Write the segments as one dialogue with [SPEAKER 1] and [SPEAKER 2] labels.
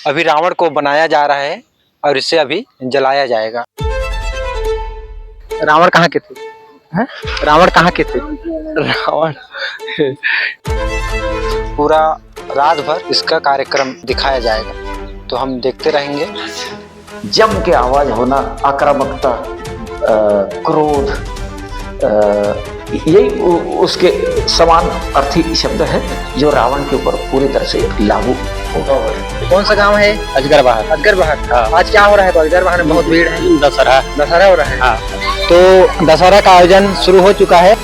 [SPEAKER 1] अभी रावण को बनाया जा रहा है और इसे अभी जलाया जाएगा। रावण कहाँ के थे? हैं? रावण कहाँ के थे? रावण पूरा रात भर इसका कार्यक्रम दिखाया जाएगा, तो हम देखते रहेंगे।
[SPEAKER 2] जम के आवाज होना, आक्रामकता, क्रोध, यही उसके समान अर्थी शब्द है जो रावण के ऊपर पूरी तरह से लागू होगा।
[SPEAKER 1] कौन सा गांव है? अजगर बहार। अजगर बहार। हाँ। आज क्या हो रहा है? तो अजगर बहार में बहुत भीड़ है। दशहरा हो रहा है। हाँ। तो दशहरा का आयोजन शुरू हो चुका है।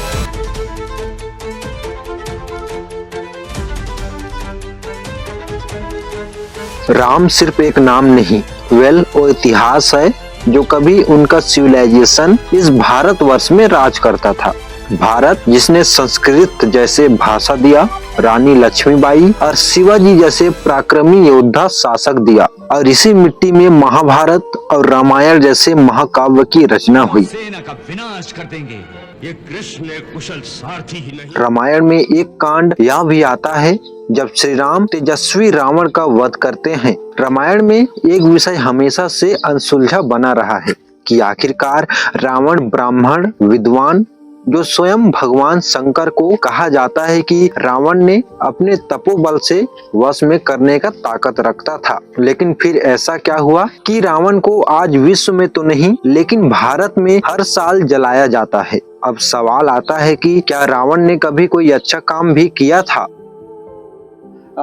[SPEAKER 3] राम सिर्फ एक नाम नहीं, वो इतिहास है जो कभी उनका सिविलाइजेशन इस भारतवर्ष में राज करता था। भारत जिसने संस्कृत जैसे भाषा दिया, रानी लक्ष्मीबाई और शिवाजी जैसे पराक्रमी योद्धा शासक दिया, और इसी मिट्टी में महाभारत और रामायण जैसे महाकाव्य की रचना हुई।
[SPEAKER 4] सेना का विनाश कर देंगे, ये कृष्ण एक कुशल सारथी ही नहीं।
[SPEAKER 3] रामायण में एक कांड यह भी आता है जब श्री राम तेजस्वी रावण का वध करते हैं। रामायण में एक विषय हमेशा से अनसुलझा बना रहा है कि आखिरकार रावण ब्राह्मण विद्वान जो स्वयं भगवान शंकर को कहा जाता है कि रावण ने अपने तपोबल से वश में करने का ताकत रखता था, लेकिन फिर ऐसा क्या हुआ कि रावण को आज विश्व में तो नहीं लेकिन भारत में हर साल जलाया जाता है। अब सवाल आता है कि क्या रावण ने कभी कोई अच्छा काम भी किया था?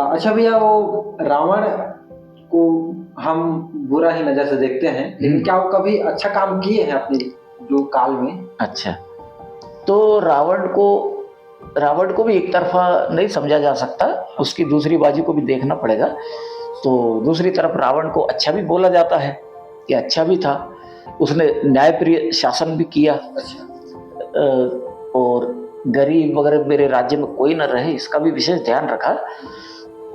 [SPEAKER 1] अच्छा भैया, वो रावण को हम बुरा ही नजर से देखते हैं, लेकिन क्या वो कभी अच्छा काम किए हैं अपने जो काल में?
[SPEAKER 2] अच्छा, तो रावण को भी एक तरफा नहीं समझा जा सकता, उसकी दूसरी बाजू को भी देखना पड़ेगा। तो दूसरी तरफ रावण को अच्छा भी बोला जाता है कि अच्छा भी था, उसने न्यायप्रिय शासन भी किया। और गरीब वगैरह मेरे राज्य में कोई न रहे इसका भी विशेष ध्यान रखा,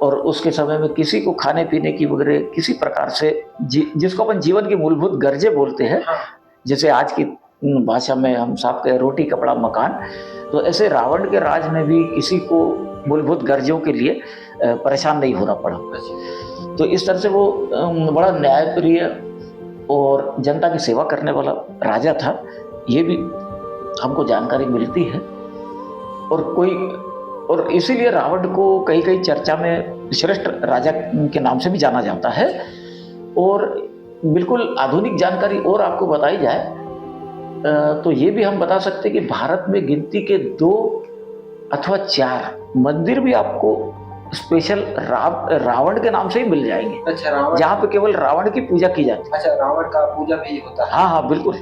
[SPEAKER 2] और उसके समय में किसी को खाने पीने की वगैरह किसी प्रकार से जिसको अपन जीवन की मूलभूत गरजें बोलते हैं, जैसे आज की भाषा में हम साफ कहें रोटी कपड़ा मकान, तो ऐसे रावण के राज में भी किसी को मूलभूत गरजों के लिए परेशान नहीं होना पड़ा। तो इस तरह से वो बड़ा न्यायप्रिय और जनता की सेवा करने वाला राजा था, ये भी हमको जानकारी मिलती है। और इसीलिए रावण को कई कई चर्चा में श्रेष्ठ राजा के नाम से भी जाना जाता है। और बिल्कुल आधुनिक जानकारी और आपको बताई जाए तो ये भी हम बता सकते हैं कि भारत में गिनती के 2 अथवा 4 मंदिर भी आपको स्पेशल रावण के नाम से ही मिल जाएंगे।
[SPEAKER 1] अच्छा, रावण
[SPEAKER 2] जहाँ पे केवल रावण की पूजा की जाती है।
[SPEAKER 1] अच्छा, रावण का पूजा भी होता है?
[SPEAKER 2] हाँ, बिल्कुल,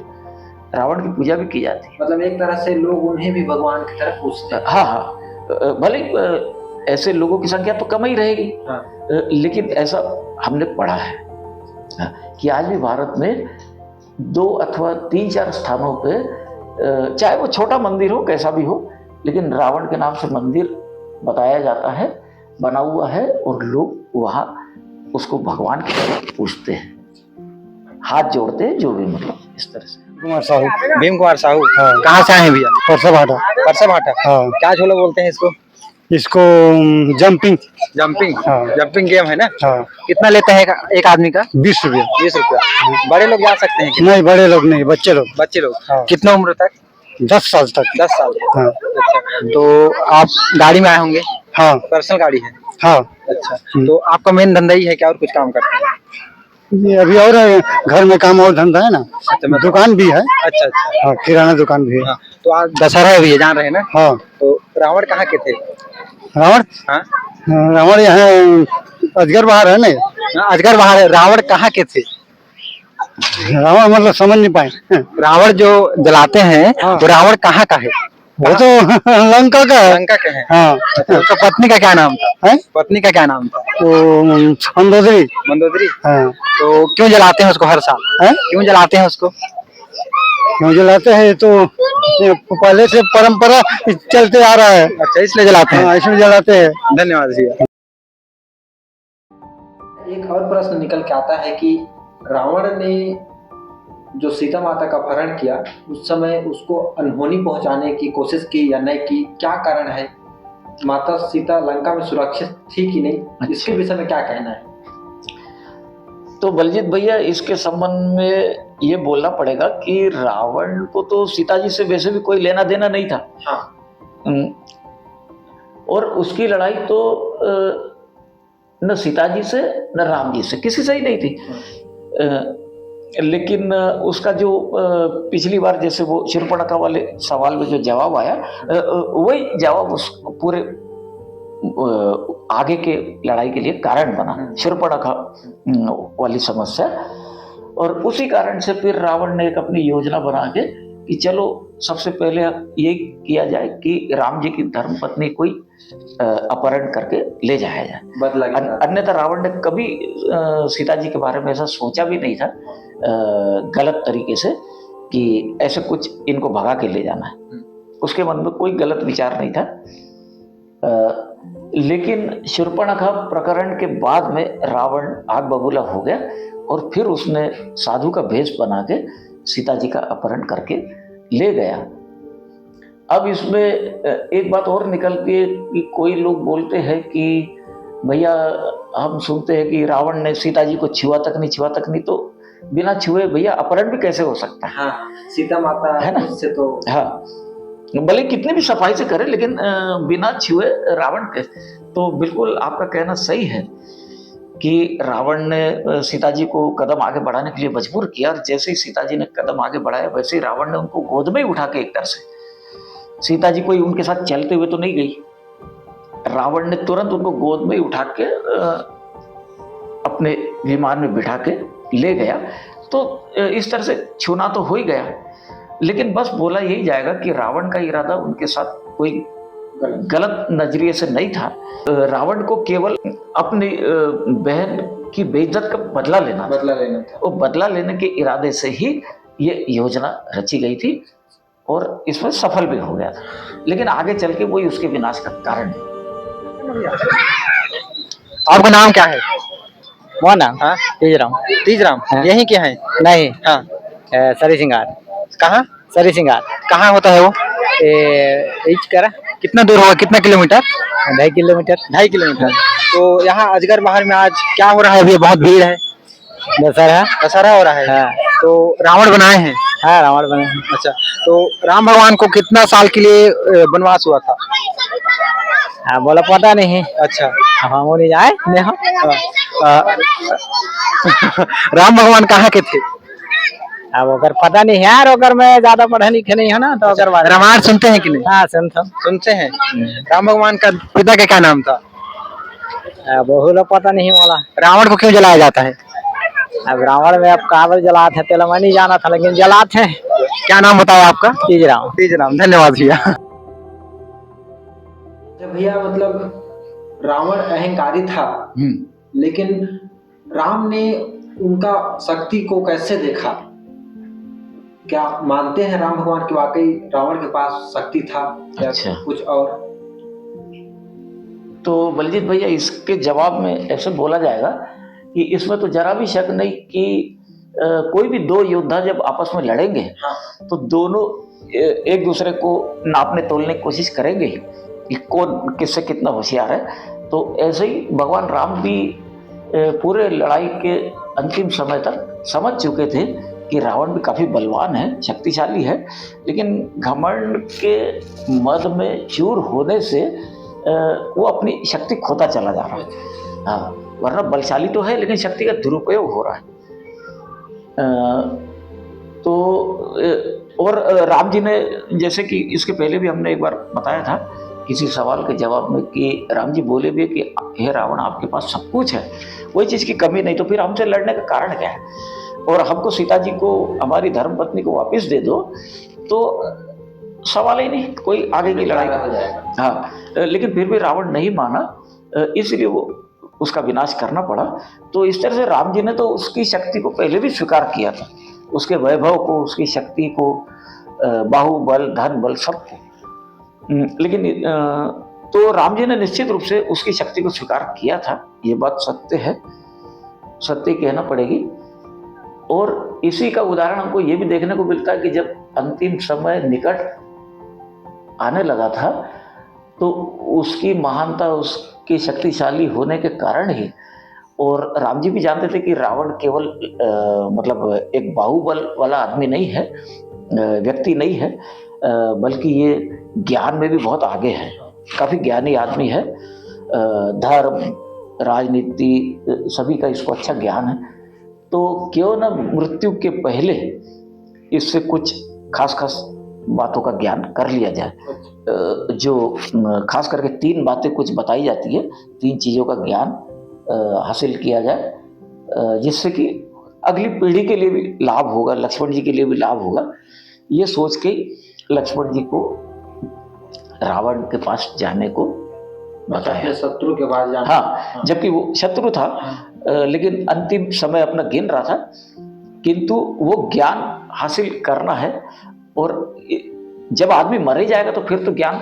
[SPEAKER 2] रावण की पूजा भी की जाती है।
[SPEAKER 1] मतलब एक तरह से लोग उन्हें भी भगवान की तरफ पूजते हैं।
[SPEAKER 2] हाँ, भले ऐसे लोगों की संख्या तो कम ही रहेगी।
[SPEAKER 1] हाँ।
[SPEAKER 2] लेकिन ऐसा हमने पढ़ा है कि आज भी भारत में 2 अथवा 3-4 स्थानों पे, चाहे वो छोटा मंदिर हो कैसा भी हो, लेकिन रावण के नाम से मंदिर बताया जाता है, बना हुआ है, और लोग वहाँ उसको भगवान की तरफ पूजते हैं, हाथ जोड़ते हैं, जो भी मतलब इस तरह से।
[SPEAKER 1] भीम कुमार साहू। हाँ। कहाँ से आए हैं भैया?
[SPEAKER 5] परसा भाटा। हाँ।
[SPEAKER 1] क्या झूला बोलते हैं इसको?
[SPEAKER 5] जंपिंग।
[SPEAKER 1] हाँ। जंपिंग गेम है ना?
[SPEAKER 5] हाँ।
[SPEAKER 1] कितना लेते हैं एक आदमी का?
[SPEAKER 5] 20 रुपया।
[SPEAKER 1] 20 रुपया। बड़े लोग जा सकते हैं क्या?
[SPEAKER 5] नहीं, बड़े लोग नहीं, बच्चे लोग।
[SPEAKER 1] हाँ। कितना उम्र तक?
[SPEAKER 5] 10 साल तक।
[SPEAKER 1] 10 साल।
[SPEAKER 5] हाँ।
[SPEAKER 1] अच्छा, तो आप गाड़ी में आए होंगे?
[SPEAKER 5] हाँ।
[SPEAKER 1] पर्सनल गाड़ी है?
[SPEAKER 5] हाँ।
[SPEAKER 1] अच्छा, तो आपका मेन धंधा ही है क्या और कुछ काम करते हैं?
[SPEAKER 5] ये अभी और घर में काम और धंधा है ना।
[SPEAKER 1] अच्छा,
[SPEAKER 5] दुकान भी है।
[SPEAKER 1] अच्छा।
[SPEAKER 5] हाँ, किराना दुकान भी है।
[SPEAKER 1] हाँ। तो आज दशहरा भी है, जान रहे हैं ना?
[SPEAKER 5] हाँ।
[SPEAKER 1] तो रावण कहाँ के थे?
[SPEAKER 5] रावण?
[SPEAKER 1] हाँ?
[SPEAKER 5] रावण यहाँ अजगर बहार है ना।
[SPEAKER 1] अजगर बहार है। रावण कहाँ के थे?
[SPEAKER 5] रावण मतलब समझ नहीं पाए।
[SPEAKER 1] रावण जो जलाते हैं,
[SPEAKER 5] हाँ।
[SPEAKER 1] वो रावण कहाँ का है?
[SPEAKER 5] वो तो लंका का है।
[SPEAKER 1] लंका के हैं।
[SPEAKER 5] हाँ।
[SPEAKER 1] उसका पत्नी का क्या नाम था?
[SPEAKER 5] है?
[SPEAKER 1] पत्नी का क्या नाम था?
[SPEAKER 5] तो
[SPEAKER 1] मंदोदरी।
[SPEAKER 5] हाँ।
[SPEAKER 1] तो क्यों जलाते हैं उसको हर साल?
[SPEAKER 5] है?
[SPEAKER 1] क्यों जलाते हैं उसको?
[SPEAKER 5] क्यों जलाते हैं? तो ये पहले से परंपरा चलते आ रहा है।
[SPEAKER 1] अच्छा, इसलिए जलाते हैं।
[SPEAKER 5] हाँ, इसमें जलाते हैं।
[SPEAKER 1] धन्यवाद जी। एक और प्रश्न निकल के आता है कि रावण ने जो सीता माता का अपहरण किया, उस समय उसको अनहोनी पहुंचाने की कोशिश की या नहीं की? क्या कारण है? माता सीता लंका में सुरक्षित थी कि नहीं? इसके विषय में क्या कहना है?
[SPEAKER 2] तो बलजीत भैया इसके संबंध में ये बोलना पड़ेगा कि रावण को तो सीता जी से वैसे भी कोई लेना देना नहीं था।
[SPEAKER 1] हाँ।
[SPEAKER 2] और उसकी लड़ाई तो न सीता जी से न राम जी से किसी से ही नहीं थी। लेकिन उसका जो पिछली बार जैसे वो शूर्पणखा वाले सवाल में जो जवाब आया, वही जवाब उस पूरे आगे के लड़ाई के लिए कारण बना, शूर्पणखा वाली समस्या। और उसी कारण से फिर रावण ने एक अपनी योजना बना के कि चलो सबसे पहले ये किया जाए कि राम जी की धर्मपत्नी कोई अपहरण करके ले जाया जाए,
[SPEAKER 1] बदला।
[SPEAKER 2] अन्यथा रावण ने कभी सीता जी के बारे में ऐसा सोचा भी नहीं था गलत तरीके से कि ऐसे कुछ इनको भगा के ले जाना है। उसके मन में कोई गलत विचार नहीं था। लेकिन शूर्पणखा प्रकरण के बाद में रावण आग बबूला हो गया और फिर उसने साधु का भेष बना के सीता जी का अपहरण करके ले गया। अब इसमें एक बात और निकलती है कि कोई लोग बोलते हैं कि भैया हम सुनते हैं कि रावण ने सीता जी को छुआ तक नहीं, तो बिना छुए भैया अपहरण भी कैसे हो सकता है?
[SPEAKER 1] हाँ, सीता माता
[SPEAKER 2] है ना,
[SPEAKER 1] उससे तो
[SPEAKER 2] हाँ, भले कितने भी सफाई से करे लेकिन बिना छुए रावण के। तो बिल्कुल आपका कहना सही है कि रावण ने सीता जी को कदम आगे बढ़ाने के लिए मजबूर किया, और जैसे ही सीता जी ने कदम आगे बढ़ाया वैसे ही रावण ने उनको गोद में ही उठा के, एक तरह से सीता जी कोई उनके साथ चलते हुए तो नहीं गई, रावण ने तुरंत उनको गोद में ही उठा के अपने विमान में बिठा के ले गया। तो इस तरह से छूना तो हो ही गया, लेकिन बस बोला यही जाएगा कि रावण का इरादा उनके साथ कोई गलत नजरिए से नहीं था। रावण को केवल अपनी बहन की बेइज्जत का बदला लेना था। और बदला लेने के इरादे से ही ये योजना रची गई थी और इसमें सफल भी हो गया था, लेकिन आगे चल के वही उसके विनाश का कारण है।
[SPEAKER 3] आपका नाम क्या है?
[SPEAKER 5] वो नाम
[SPEAKER 3] हाँ?
[SPEAKER 5] तीजराम।
[SPEAKER 3] तीजराम।
[SPEAKER 5] हाँ।
[SPEAKER 3] यही क्या है?
[SPEAKER 5] नहीं,
[SPEAKER 3] हाँ।
[SPEAKER 5] सरी सिंगार।
[SPEAKER 3] कहाँ?
[SPEAKER 5] सरी सिंगार
[SPEAKER 3] कहाँ होता है वो?
[SPEAKER 5] करा
[SPEAKER 3] कितना दूर होगा, कितना किलोमीटर?
[SPEAKER 5] 2.5 किलोमीटर।
[SPEAKER 3] 2.5 किलोमीटर। तो यहाँ अजगर महल में आज क्या हो रहा है? अभी बहुत भीड़ है, दशहरा हो रहा है।
[SPEAKER 5] हाँ।
[SPEAKER 3] तो रावण बनाए हैं।
[SPEAKER 5] हाँ, रावण बने।
[SPEAKER 3] अच्छा, तो राम भगवान को कितना साल के लिए वनवास हुआ था?
[SPEAKER 5] हाँ, बोला पता नहीं।
[SPEAKER 3] अच्छा,
[SPEAKER 5] हम नहीं जाए
[SPEAKER 3] राम भगवान कहाँ के थे?
[SPEAKER 5] अब अगर पता नहीं है यार, अगर मैं ज्यादा पढ़ा लिखे नहीं है ना, तो अगर
[SPEAKER 3] रामायण सुनते हैं कि नहीं?
[SPEAKER 5] हाँ,
[SPEAKER 3] सुनते हैं। राम भगवान का पिता का क्या नाम था?
[SPEAKER 5] बहुत लोग पता नहीं वाला।
[SPEAKER 3] रावण को क्यों जलाया जाता है?
[SPEAKER 5] अब रावण में अब कावल जलाते हैं, तेल मैं नहीं जाना था, लेकिन जलाते हैं।
[SPEAKER 3] क्या नाम बताया आपका?
[SPEAKER 5] तीजराम।
[SPEAKER 3] तीजराम, धन्यवाद भैया।
[SPEAKER 1] भैया मतलब रावण अहंकारी था, लेकिन राम ने उनका शक्ति को कैसे देखा? क्या मानते हैं राम भगवान की वाकई रावण के पास शक्ति था या
[SPEAKER 2] अच्छा।
[SPEAKER 1] कुछ और?
[SPEAKER 2] तो बलजीत भैया इसके जवाब में ऐसे बोला जाएगा कि इसमें तो जरा भी शक नहीं कि कोई भी दो योद्धा जब आपस में लड़ेंगे,
[SPEAKER 1] हाँ।
[SPEAKER 2] तो दोनों एक दूसरे को नापने तोलने की कोशिश करेंगे कि कौन किससे कितना होशियार है। तो ऐसे ही भगवान राम भी पूरे लड़ाई के अंतिम समय तक समझ चुके थे कि रावण भी काफी बलवान है, शक्तिशाली है, लेकिन घमंड के मद में चूर होने से वो अपनी शक्ति खोता चला जा रहा है। हाँ, वरना बलशाली तो है लेकिन शक्ति का दुरुपयोग हो रहा है। तो और राम जी ने, जैसे कि इसके पहले भी हमने एक बार बताया था किसी सवाल के जवाब में, कि राम जी बोले भी कि हे रावण, आपके पास सब कुछ है, कोई चीज़ की कमी नहीं, तो फिर हमसे लड़ने का कारण क्या है? और हमको सीता जी को, हमारी धर्मपत्नी को वापस दे दो तो सवाल ही नहीं, कोई आगे की लड़ाई हो जाएगा। हाँ, लेकिन फिर भी रावण नहीं माना, इसलिए वो उसका विनाश करना पड़ा। तो इस तरह से राम जी ने तो उसकी शक्ति को पहले भी स्वीकार किया था, उसके वैभव को, उसकी शक्ति को, बाहुबल, धन बल, सबको। लेकिन तो राम जी ने निश्चित रूप से उसकी शक्ति को स्वीकार किया था, ये बात सत्य है, सत्य कहना पड़ेगी। और इसी का उदाहरण हमको ये भी देखने को मिलता है कि जब अंतिम समय निकट आने लगा था तो उसकी महानता, उसकी शक्तिशाली होने के कारण ही और राम जी भी जानते थे कि रावण केवल मतलब एक बाहुबल वाला आदमी नहीं है, व्यक्ति नहीं है, बल्कि ये ज्ञान में भी बहुत आगे है, काफी ज्ञानी आदमी है। धर्म, राजनीति सभी का इसको अच्छा ज्ञान है। तो क्यों ना मृत्यु के पहले इससे कुछ खास खास बातों का ज्ञान कर लिया जाए। जो खास करके 3 बातें कुछ बताई जाती है, 3 चीजों का ज्ञान हासिल किया जाए, जिससे कि अगली पीढ़ी के लिए भी लाभ होगा, लक्ष्मण जी के लिए भी लाभ होगा। ये सोच के लक्ष्मण जी को रावण के पास जाने को बताया,
[SPEAKER 1] शत्रु के पास जाना।
[SPEAKER 2] हाँ, जबकि वो शत्रु था, लेकिन अंतिम समय अपना गिन रहा था, किंतु वो ज्ञान हासिल करना है। और जब आदमी मर ही जाएगा तो फिर तो ज्ञान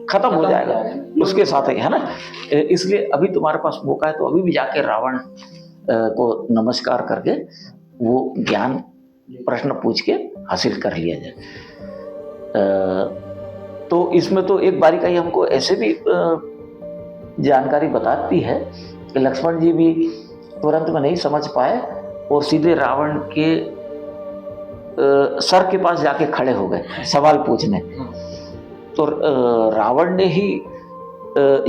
[SPEAKER 2] खत्म हो जाएगा उसके साथ ही, है ना। इसलिए अभी तुम्हारे पास मौका है तो अभी भी जाके रावण को नमस्कार करके वो ज्ञान प्रश्न पूछ के हासिल कर लिया जाए। तो इसमें तो एक बारीकाई हमको ऐसे भी जानकारी बताती है कि लक्ष्मण जी भी तुरंत में नहीं समझ पाए और सीधे रावण के सर के पास जाके खड़े हो गए सवाल पूछने। तो रावण ने ही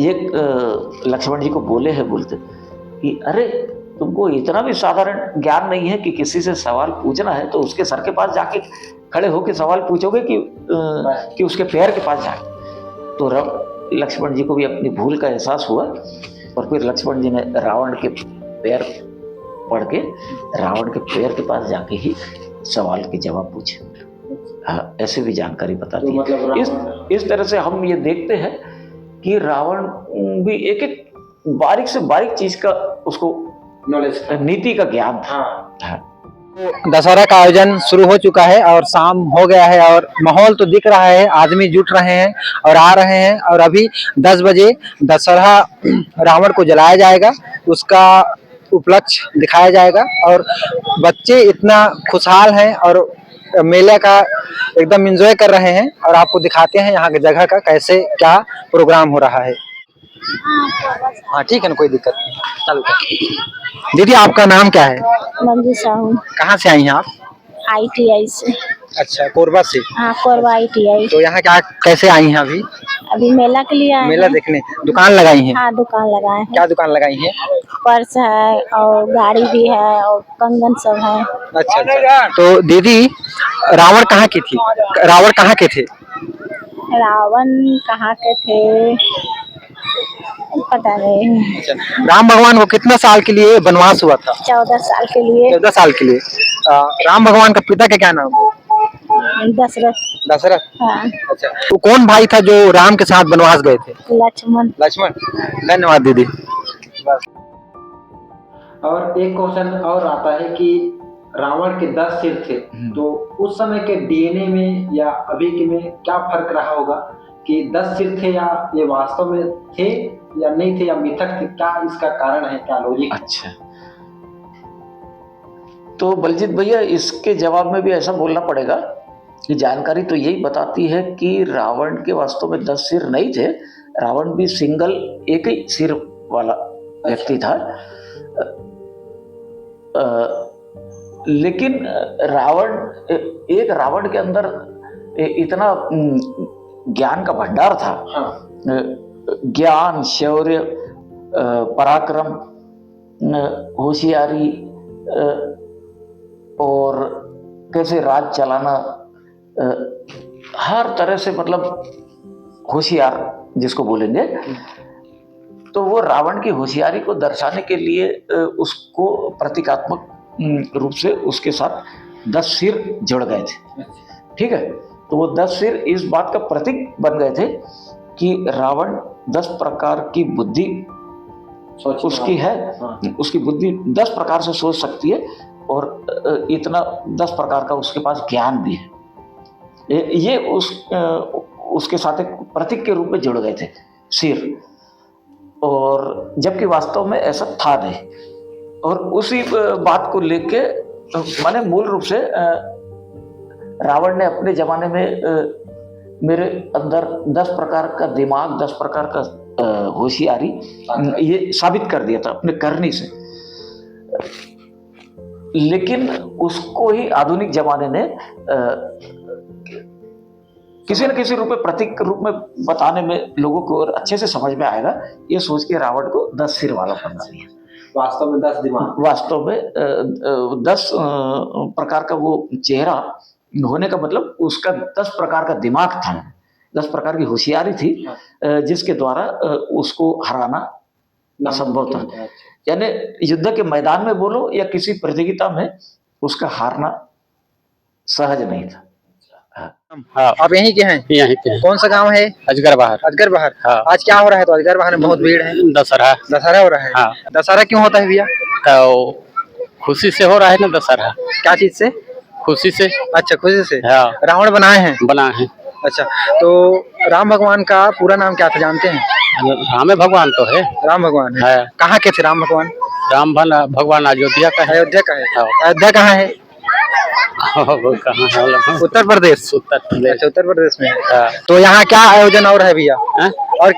[SPEAKER 2] एक लक्ष्मण जी को बोले हैं, बोलते कि अरे तुमको इतना भी साधारण ज्ञान नहीं है कि किसी से सवाल पूछना है तो उसके सर के पास जाके खड़े होके सवाल पूछोगे कि उसके पैर के पास जाके। तो लक्ष्मण जी को भी अपनी भूल का एहसास हुआ और फिर लक्ष्मण जी ने रावण के पैर पड़ के रावण के पैर के पास जाके ही सवाल के जवाब पूछे। हाँ, ऐसे भी जानकारी बताती है। मतलब इस तरह से हम ये देखते हैं कि रावण भी एक एक बारीक से बारीक चीज का उसको नॉलेज, नीति का ज्ञान था। हाँ।
[SPEAKER 3] तो दशहरा का आयोजन शुरू हो चुका है और शाम हो गया है और माहौल तो दिख रहा है, आदमी जुट रहे हैं और आ रहे हैं और अभी 10 बजे दशहरा रावण को जलाया जाएगा, उसका उपलक्ष्य दिखाया जाएगा और बच्चे इतना खुशहाल हैं और मेले का एकदम एंजॉय कर रहे हैं। और आपको दिखाते हैं यहाँ की जगह का कैसे क्या प्रोग्राम हो रहा है। हाँ ठीक है ना, कोई दिक्कत नहीं, चलो। दीदी आपका नाम क्या है?
[SPEAKER 6] मंजू साहू।
[SPEAKER 3] कहाँ से आई हैं आप?
[SPEAKER 6] ITI से।
[SPEAKER 3] अच्छा, कोरबा से।
[SPEAKER 6] हाँ, कोरबा ITI।
[SPEAKER 3] तो यहाँ क्या कैसे आई हैं अभी?
[SPEAKER 6] अभी मेला के लिए आए
[SPEAKER 3] मेला
[SPEAKER 6] हैं।
[SPEAKER 3] देखने दुकान लगाई हैं?
[SPEAKER 6] हाँ, दुकान लगाए हैं।
[SPEAKER 3] क्या दुकान लगाई हैं?
[SPEAKER 6] पर्स है और गाड़ी भी है और कंगन सब है।
[SPEAKER 3] अच्छा अच्छा। तो दीदी रावण कहाँ की थी? रावण कहाँ के थे?
[SPEAKER 6] रावण कहाँ के थे पता नहीं।
[SPEAKER 3] अच्छा, राम भगवान को कितना साल के लिए वनवास हुआ था?
[SPEAKER 6] 14 साल के लिए।
[SPEAKER 3] 14 साल के लिए। राम भगवान का पिता का क्या नाम है?
[SPEAKER 6] दशरथ।
[SPEAKER 3] दशरथ।
[SPEAKER 6] हाँ।
[SPEAKER 3] अच्छा, तो कौन भाई था जो राम के साथ वनवास गए थे?
[SPEAKER 6] लक्ष्मण।
[SPEAKER 3] लक्ष्मण। धन्यवाद दीदी।
[SPEAKER 1] और एक क्वेश्चन और आता है कि रावण के 10 सिर थे, तो उस समय के DNA में या अभी के में क्या फर्क रहा होगा कि 10 सिर थे या ये वास्तव में थे या नहीं थे या मिथक थे? क्या इसका कारण है, क्या लॉजिक?
[SPEAKER 2] अच्छा, तो बलजीत भैया इसके जवाब में भी ऐसा बोलना पड़ेगा कि जानकारी तो यही बताती है कि रावण के वास्तव में 10 सिर नहीं थे। रावण भी सिंगल एक ही सिर वाला व्यक्ति था। लेकिन रावण के अंदर इतना ज्ञान का भंडार था। ज्ञान, शौर्य, पराक्रम, होशियारी और कैसे राज चलाना, हर तरह से मतलब होशियार जिसको बोलेंगे। तो वो रावण की होशियारी को दर्शाने के लिए उसको प्रतीकात्मक रूप से उसके साथ 10 सिर जुड़ गए थे। ठीक है, तो वो 10 सिर इस बात का प्रतीक बन गए थे कि रावण 10 प्रकार की बुद्धि उसकी है। उसकी बुद्धि 10 प्रकार से सोच सकती है और इतना 10 प्रकार का उसके पास ज्ञान भी है। ये उसके साथ एक प्रतीक के रूप में जुड़ गए थे सिर, और जबकि वास्तव में ऐसा था नहीं। और उसी बात को लेके माने मूल रूप से रावण ने अपने जमाने में मेरे अंदर 10 प्रकार का दिमाग, 10 प्रकार का होशियारी ये साबित कर दिया था अपने करनी से। लेकिन उसको ही आधुनिक जमाने ने किसी न किसी रूप में प्रतीक रूप में बताने में लोगों को और अच्छे से समझ में आएगा, ये सोच के रावण को 10 सिर वाला बना दिया।
[SPEAKER 1] वास्तव में 10 दिमाग,
[SPEAKER 2] वास्तव में 10 प्रकार का वो चेहरा होने का मतलब उसका 10 प्रकार का दिमाग था, 10 प्रकार की होशियारी थी, जिसके द्वारा उसको हराना असंभव था। यानी युद्ध के मैदान में बोलो या किसी प्रतियोगिता में उसका हारना सहज नहीं था।
[SPEAKER 3] हाँ, आप यहीं के हैं?
[SPEAKER 5] यहीं के हैं।
[SPEAKER 3] कौन सा गांव है?
[SPEAKER 5] अजगर बाहर।
[SPEAKER 3] अजगर बहार।
[SPEAKER 5] हाँ।
[SPEAKER 3] आज क्या हो रहा है? तो अजगर बहार में बहुत भीड़ है।
[SPEAKER 5] दशहरा।
[SPEAKER 3] दशहरा हो रहा है।
[SPEAKER 5] हाँ।
[SPEAKER 3] दशहरा क्यों होता है भैया?
[SPEAKER 5] तो खुशी से हो रहा है ना दशहरा।
[SPEAKER 3] क्या चीज से?
[SPEAKER 5] खुशी से।
[SPEAKER 3] अच्छा, खुशी से।
[SPEAKER 5] हाँ।
[SPEAKER 3] रावण बनाए हैं?
[SPEAKER 5] बना है।
[SPEAKER 3] अच्छा, तो राम भगवान का पूरा नाम क्या था जानते हैं?
[SPEAKER 5] राम भगवान तो है।
[SPEAKER 3] राम भगवान है।
[SPEAKER 5] है।
[SPEAKER 3] कहाँ के थे राम भगवान?
[SPEAKER 5] राम भगवान अयोध्या का है।
[SPEAKER 3] अयोध्या का है।
[SPEAKER 5] हाँ।
[SPEAKER 3] अयोध्या कहाँ है?
[SPEAKER 5] वो कहाँ है?
[SPEAKER 3] उत्तर प्रदेश।
[SPEAKER 5] उत्तर प्रदेश।
[SPEAKER 3] अच्छा, उत्तर प्रदेश में है।
[SPEAKER 5] हाँ।
[SPEAKER 3] तो यहाँ क्या आयोजन और है भैया?
[SPEAKER 5] हाँ?
[SPEAKER 3] और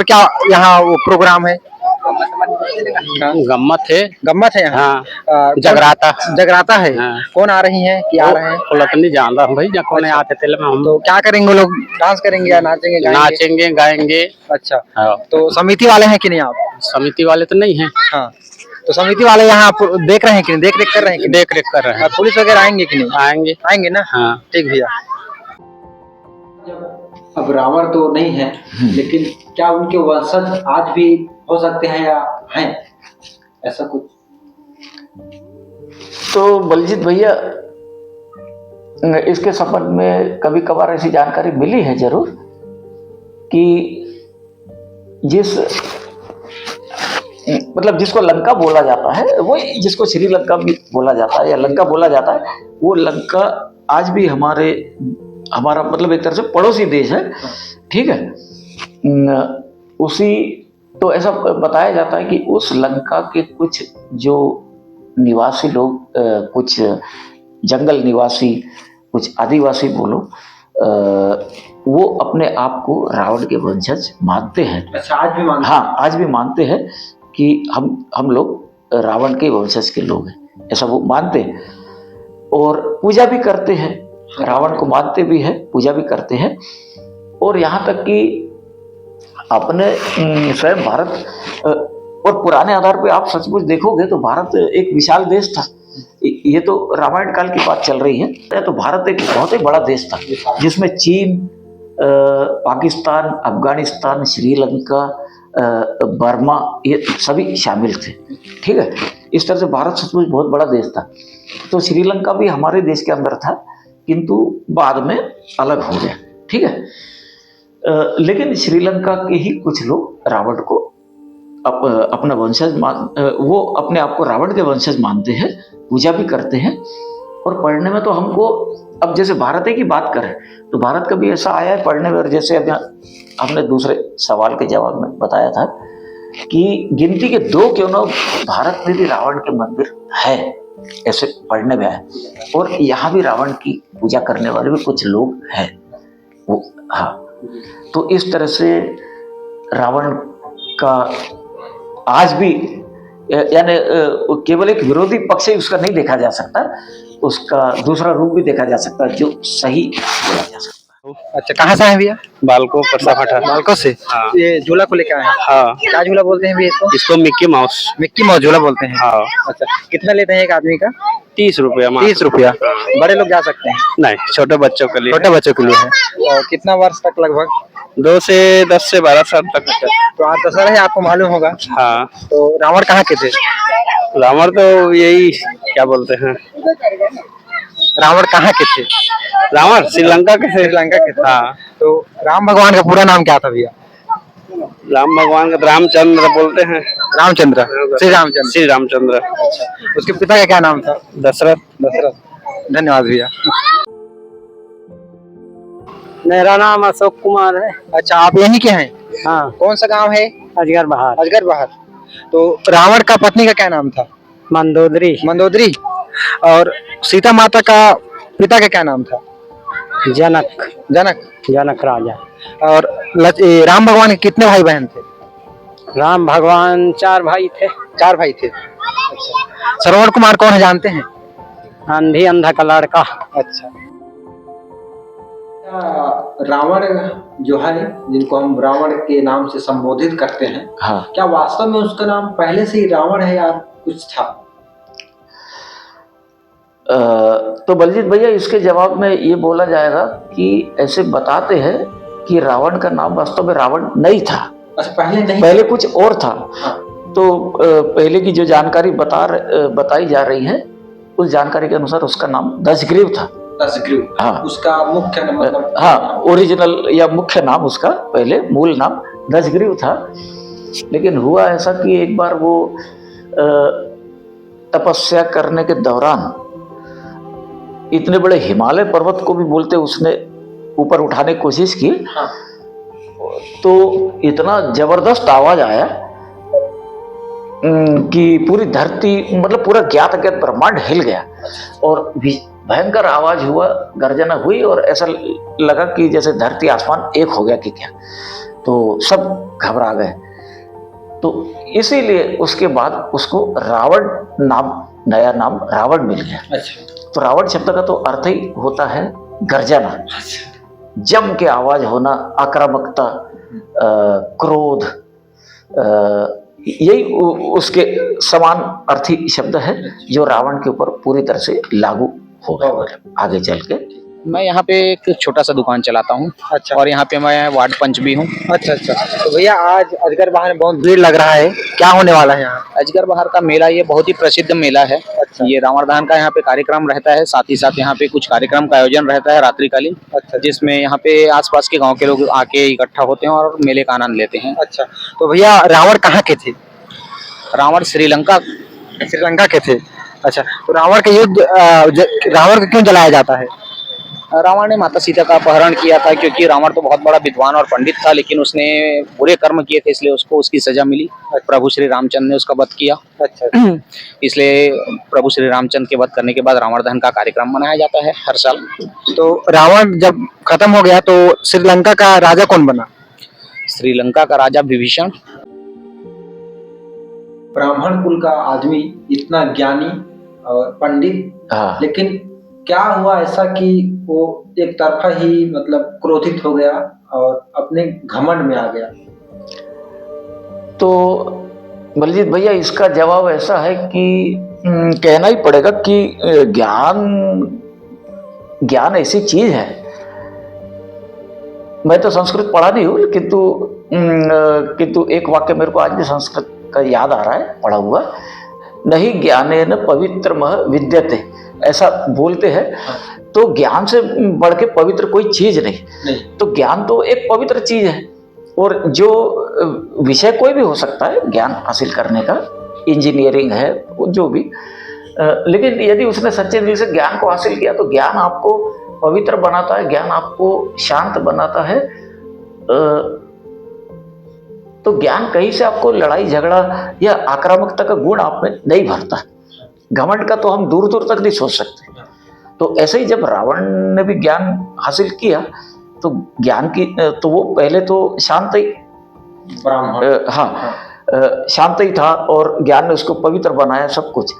[SPEAKER 3] क्या यहाँ वो प्रोग्राम है?
[SPEAKER 5] गम्मत है।
[SPEAKER 3] गम्मत है यहाँ।
[SPEAKER 5] हाँ। जगराता।
[SPEAKER 3] जगराता है।
[SPEAKER 5] हाँ।
[SPEAKER 3] कौन आ रही है कि आ रहे हैं?
[SPEAKER 5] नहीं जान रहा हूँ भाई, या कौन आते थे हम।
[SPEAKER 3] तो क्या करेंगे वो लोग? डांस करेंगे या नाचेंगे गाएंगे?
[SPEAKER 5] नाचेंगे गाएंगे।
[SPEAKER 3] अच्छा।
[SPEAKER 5] हाँ।
[SPEAKER 3] तो समिति वाले हैं कि नहीं आप?
[SPEAKER 5] समिति वाले तो नहीं है।
[SPEAKER 3] हाँ, तो समिति वाले यहाँ देख रहे हैं कि नहीं? देख रेख कर रहे हैं कि नहीं?
[SPEAKER 5] देख रेख कर रहे हैं।
[SPEAKER 3] पुलिस वगैरह आएंगे कि नहीं?
[SPEAKER 5] आएंगे।
[SPEAKER 3] आएंगे ना?
[SPEAKER 5] हाँ।
[SPEAKER 3] ठीक भैया।
[SPEAKER 1] अब रावण तो नहीं है, लेकिन क्या उनके वंशज आज भी हो सकते हैं या हैं ऐसा कुछ?
[SPEAKER 2] तो बलजीत भैया, इसके संबंध में कभी कभार ऐसी जानकारी मिली है जरूर कि जिसको लंका बोला जाता है, वो जिसको श्रीलंका भी बोला जाता है या लंका बोला जाता है, वो लंका आज भी हमारा मतलब एक तरह से पड़ोसी देश है। ठीक है। उसी तो ऐसा बताया जाता है कि उस लंका के कुछ जो निवासी लोग, कुछ जंगल निवासी, कुछ आदिवासी बोलो, वो अपने आप को रावण के वंशज मानते हैं।
[SPEAKER 1] अच्छा, आज भी मानते?
[SPEAKER 2] हाँ, आज भी मानते हैं कि हम लोग रावण के वंशज के लोग हैं, ऐसा वो मानते हैं और पूजा भी करते हैं। रावण को मानते भी है, पूजा भी करते हैं। और यहाँ तक कि अपने स्वयं भारत और पुराने आधार पे आप सचमुच देखोगे तो भारत एक विशाल देश था। ये तो रामायण काल की बात चल रही है। तो भारत एक बहुत ही बड़ा देश था जिसमें चीन, पाकिस्तान, अफगानिस्तान, श्रीलंका, बर्मा, ये सभी शामिल थे। ठीक है। इस तरह से भारत सचमुच बहुत बड़ा देश था। तो श्रीलंका भी हमारे देश के अंदर था, किंतु बाद में अलग हो गया। ठीक है। लेकिन श्रीलंका के ही कुछ लोग रावण को अपना वंशज वो अपने आप को रावण के वंशज मानते हैं, पूजा भी करते हैं। और पढ़ने में तो हमको, अब जैसे भारत की बात करें तो भारत का भी ऐसा आया है पढ़ने में, और जैसे अब हमने दूसरे सवाल के जवाब में बताया था कि गिनती के 2 क्यों ना भारत में भी रावण के मंदिर है, ऐसे पढ़ने में आया। और यहाँ भी रावण की पूजा करने वाले भी कुछ लोग हैं वो। हाँ, तो इस तरह से रावण का आज भी, यानी केवल एक विरोधी पक्ष ही उसका नहीं देखा जा सकता, उसका दूसरा रूप भी देखा जा सकता है जो सही बोला जा सकता है।
[SPEAKER 3] अच्छा, कहाँ से आए भैया?
[SPEAKER 5] बालको परसाफाठा।
[SPEAKER 3] बालको से।
[SPEAKER 5] हाँ।
[SPEAKER 3] ये झूला को लेकर आए हैं?
[SPEAKER 5] हाँ।
[SPEAKER 3] क्या झूला बोलते हैं भैया
[SPEAKER 5] इसको मिक्की माउस।
[SPEAKER 3] मिक्की माउस झूला बोलते हैं।
[SPEAKER 5] हाँ।
[SPEAKER 3] अच्छा, कितना लेते हैं एक आदमी का?
[SPEAKER 5] 30 रुपया।
[SPEAKER 3] 30 रुपया। बड़े लोग जा सकते हैं?
[SPEAKER 5] नहीं, छोटे बच्चों के लिए।
[SPEAKER 3] छोटे बच्चों के लिए है। और कितना वर्ष तक लगभग?
[SPEAKER 5] 10 से 12 साल तक।
[SPEAKER 3] तो आज दशहरा है, आपको मालूम होगा।
[SPEAKER 5] हाँ।
[SPEAKER 3] तो रावण कहाँ के थे?
[SPEAKER 5] रावण तो यही क्या बोलते हैं,
[SPEAKER 3] रावण कहाँ के थे?
[SPEAKER 5] रावण श्रीलंका के थे।
[SPEAKER 3] श्रीलंका के थे।
[SPEAKER 5] हाँ।
[SPEAKER 3] तो राम भगवान का पूरा नाम क्या था भैया?
[SPEAKER 5] राम भगवान का रामचंद्र बोलते हैं।
[SPEAKER 3] रामचंद्र, श्री रामचंद्र।
[SPEAKER 5] श्री रामचंद्र।
[SPEAKER 3] उसके पिता का क्या नाम था?
[SPEAKER 5] दशरथ।
[SPEAKER 3] दशरथ। धन्यवाद भैया।
[SPEAKER 5] मेरा नाम अशोक कुमार है।
[SPEAKER 3] अच्छा, आप यहीं के हैं?
[SPEAKER 5] हाँ।
[SPEAKER 3] कौन सा गांव है?
[SPEAKER 5] अजगर बहार।
[SPEAKER 3] अजगर बहार। तो रावण का पत्नी का क्या नाम था?
[SPEAKER 5] मंदोदरी।
[SPEAKER 3] मंदोदरी। और सीता माता का पिता का क्या नाम था?
[SPEAKER 5] जनक।
[SPEAKER 3] जनक।
[SPEAKER 5] जनक राजा।
[SPEAKER 3] और राम भगवान के कितने भाई बहन थे?
[SPEAKER 5] राम भगवान 4 भाई थे।
[SPEAKER 3] 4 भाई थे। अच्छा, श्रवण कुमार कौन है जानते हैं?
[SPEAKER 5] अंधी अंधा का लड़का।
[SPEAKER 3] अच्छा।
[SPEAKER 1] रावण जो है, जिनको हम रावण के नाम से संबोधित करते हैं,
[SPEAKER 2] हाँ।
[SPEAKER 1] क्या वास्तव में उसका नाम पहले से ही रावण है या कुछ था?
[SPEAKER 2] तो बलजीत भैया, इसके जवाब में ये बोला जाएगा कि ऐसे बताते हैं कि रावण का नाम वास्तव में रावण नहीं था।
[SPEAKER 1] अच्छा, पहले नहीं,
[SPEAKER 2] पहले कुछ और था।
[SPEAKER 1] हाँ।
[SPEAKER 2] तो पहले की जो जानकारी बताई जा रही है, उस जानकारी के अनुसार उसका नाम दशग्रीव था।
[SPEAKER 1] दशग्रीव,
[SPEAKER 2] हाँ।
[SPEAKER 1] उसका मुख्य नाम, मतलब
[SPEAKER 2] हाँ, ओरिजिनल या मुख्य नाम उसका पहले मूल नाम दशग्रीव था। लेकिन हुआ ऐसा कि एक बार वो तपस्या करने के दौरान इतने बड़े हिमालय पर्वत को भी बोलते उसने ऊपर उठाने की कोशिश की।
[SPEAKER 1] हाँ।
[SPEAKER 2] तो इतना जबरदस्त आवाज आया कि पूरी धरती, मतलब पूरा ज्ञात अज्ञात ब्रह्मांड हिल गया और भयंकर आवाज हुआ, गर्जना हुई और ऐसा लगा कि जैसे धरती आसमान एक हो गया कि क्या। तो सब घबरा गए। तो इसीलिए उसके बाद उसको रावण नाम, नया नाम रावण मिल गया।
[SPEAKER 1] अच्छा।
[SPEAKER 2] तो रावण शब्द का तो अर्थ ही होता है गर्जना, जम के आवाज होना, आक्रामकता, क्रोध, यही उसके समान अर्थी शब्द है जो रावण के ऊपर पूरी तरह से लागू हो गया आगे चल के।
[SPEAKER 7] मैं यहाँ पे एक छोटा सा दुकान चलाता हूँ।
[SPEAKER 3] अच्छा।
[SPEAKER 7] और यहाँ पे मैं वार्ड पंच भी हूँ।
[SPEAKER 3] अच्छा अच्छा। तो भैया आज अजगर बाहर में बहुत भीड़ लग रहा है, क्या होने वाला है यहाँ?
[SPEAKER 7] अजगर बहार का मेला ये बहुत ही प्रसिद्ध मेला है।
[SPEAKER 3] अच्छा।
[SPEAKER 7] ये रावण दहन का यहाँ पे कार्यक्रम रहता है, साथ ही साथ यहाँ पे कुछ कार्यक्रम का आयोजन रहता है रात्रिकालीन।
[SPEAKER 3] अच्छा।
[SPEAKER 7] जिसमें यहाँ पे आसपास के गांव के लोग आके इकट्ठा होते हैं और मेले का आनंद लेते हैं।
[SPEAKER 3] अच्छा। तो भैया रावण कहाँ के थे?
[SPEAKER 7] रावण श्रीलंका
[SPEAKER 3] के थे। अच्छा। तो रावण का युद्ध, रावण को क्यों जलाया जाता है?
[SPEAKER 7] रावण ने माता सीता का अपहरण किया था, क्योंकि रावण तो बहुत बड़ा विद्वान और पंडित था, लेकिन उसने बुरे कर्म किए थे, इसलिए उसको उसकी सजा मिली। प्रभु श्री रामचंद्र ने उसका वध किया।
[SPEAKER 3] अच्छा।
[SPEAKER 7] इसलिए प्रभु श्री रामचंद्र के वध करने के बाद रावण दहन का कार्यक्रम मनाया जाता है हर साल।
[SPEAKER 3] तो रावण जब खत्म हो गया तो श्रीलंका का राजा कौन बना?
[SPEAKER 7] श्रीलंका का राजा विभीषण।
[SPEAKER 1] ब्राह्मण कुल का आदमी, इतना ज्ञानी और पंडित,
[SPEAKER 2] हाँ।
[SPEAKER 1] लेकिन क्या हुआ ऐसा कि वो एक तरफा ही मतलब क्रोधित हो गया और अपने घमंड में आ गया?
[SPEAKER 2] तो बलजीत भैया, इसका जवाब ऐसा है कि कहना ही पड़ेगा कि ज्ञान ऐसी चीज है। मैं तो संस्कृत पढ़ा नहीं हूँ, किंतु एक वाक्य मेरे को आज भी संस्कृत का याद आ रहा है, पढ़ा हुआ। नहीं ज्ञानेन पवित्रमः विद्यते, ऐसा बोलते हैं। तो ज्ञान से बढ़ के पवित्र कोई चीज नहीं। तो ज्ञान तो एक पवित्र चीज है, और जो विषय कोई भी हो सकता है ज्ञान हासिल करने का, इंजीनियरिंग है, जो भी। लेकिन यदि उसने सच्चे दिल से ज्ञान को हासिल किया तो ज्ञान आपको पवित्र बनाता है, ज्ञान आपको शांत बनाता है। तो ज्ञान कहीं से आपको लड़ाई झगड़ा या आक्रामकता का गुण आप में नहीं भरता। घमंड का तो हम दूर दूर तक नहीं सोच सकते। तो ऐसे ही जब रावण ने भी ज्ञान हासिल किया तो ज्ञान की तो वो पहले तो शांत ही
[SPEAKER 1] ब्राह्मण,
[SPEAKER 2] शांत ही था और ज्ञान ने उसको पवित्र बनाया सब कुछ।